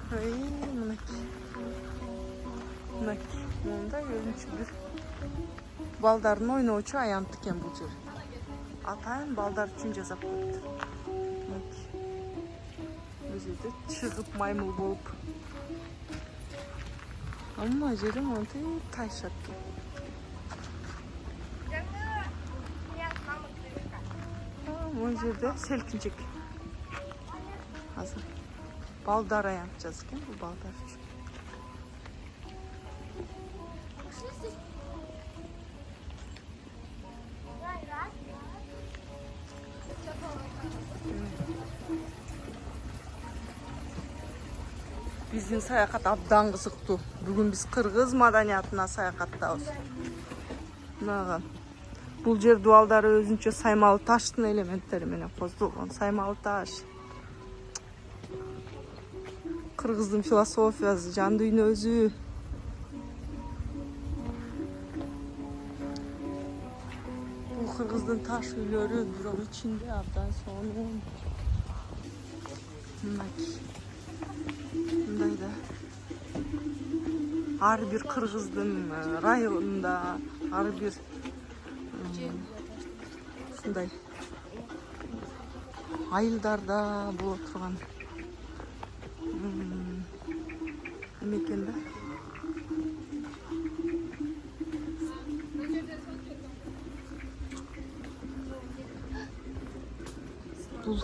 Ай, мынакей. Мындай өзүнчө бир балдардын ойноочу аянт экен бул жер. Атайын балдар үчүн жасап коюптур. Бул жерде чыгып маймыл болуп. Амма жерде монтип тайшат экен. Бул жерде селкинчек. Азыр балдар аянт жазып экен, бул балдар үчүн. Биздин саякат абдан кызыктуу. Бүгүн биз кыргыз маданиятына саякаттабыз. Мына бул жер дуалдары өзүнчө саймалы таштын элементтери менен коздолгон. Саймалы таш. Кыргыздын философиясы, жан дүйнөсү. Бул кыргыздын таш үйлөрү, бирок ичинде абдан сонун. Мындай да. Ар бир кыргыздын районунда, ар бир ушундай айылдарда боло турган эме экен да. Бул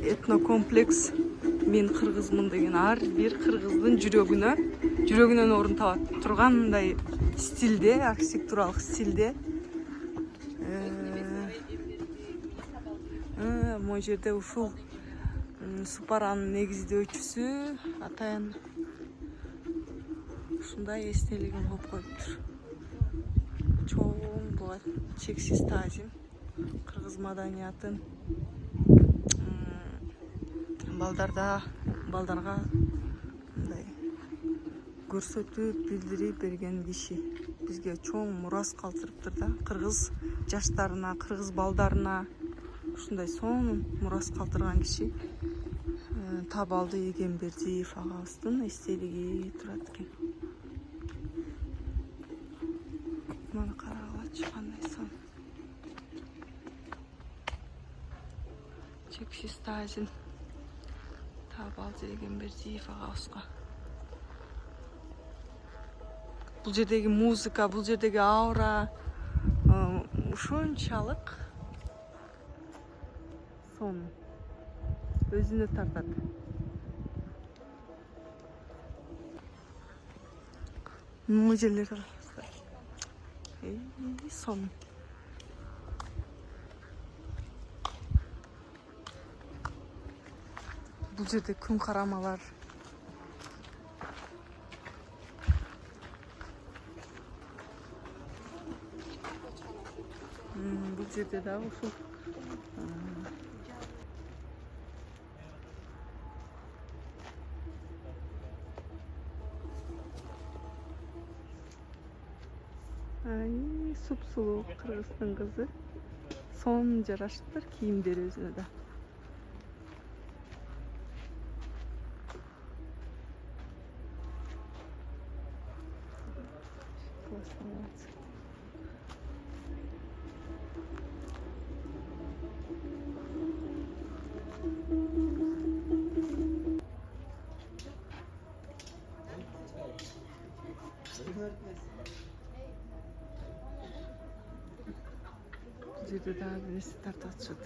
этнокомплекс мен кыргызмын деген ар бир кыргыздын жүрөгүнөн орун таба тургандай стилде, архитектуралык стилде. Могу жерде ушул Супаранын негиздөөчүсү атайын ушундай эстелигин коюп коюптур. Чоң буга чексиз таазим кыргыз маданиятын балдарга мындай көрсөтүп, билдирип берген киши. Бизге чоң мурас калтырыптыр да. Кыргыз жаштарына, кыргыз балдарына ушундай сонун мурас калтырган киши Табалды Эгембердиев агабыздын эстелиги турат экен. Мына карагылачы кандай сонун. Чексиз таазим Табалды Эгембердиев агабызга. Бул жердеги музыка, бул жердеги аура ушунчалык сонун. Өзүнө тартат. Мына жерлерге сонун. Бул жерде күн карамалар. Бул жерде да ушул суп-сулуу кыргыздын кызы. Сонун жарашыптыр кийимдери өзүнө да. Жерде дагы бир нерсе тартып атышат.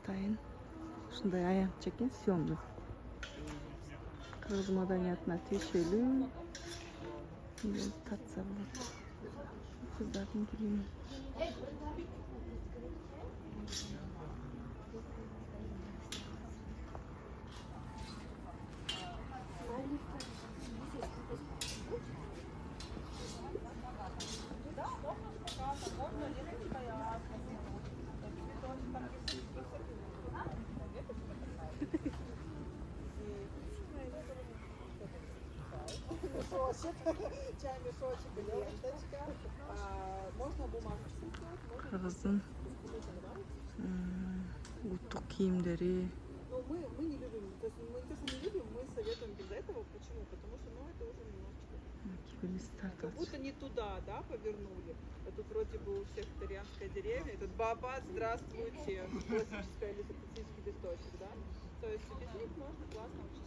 Атайын ушундай аянтча экен, съемный. Кыргыз маданиятына тиешелүү тартса болот. Кыздардын кийими. Чай, мешочек, ленточка. Можно бумажку? Кыргыздын улуттук кийимдери. мы то, что не любим, мы советуем без этого. Почему? Потому что, ну, это уже немножечко... Как будто не туда, да, повернули. А тут вроде бы у всех итальянская деревня. И тут баба, здравствуйте. Классический или листочек, да? То есть без них можно классно вообще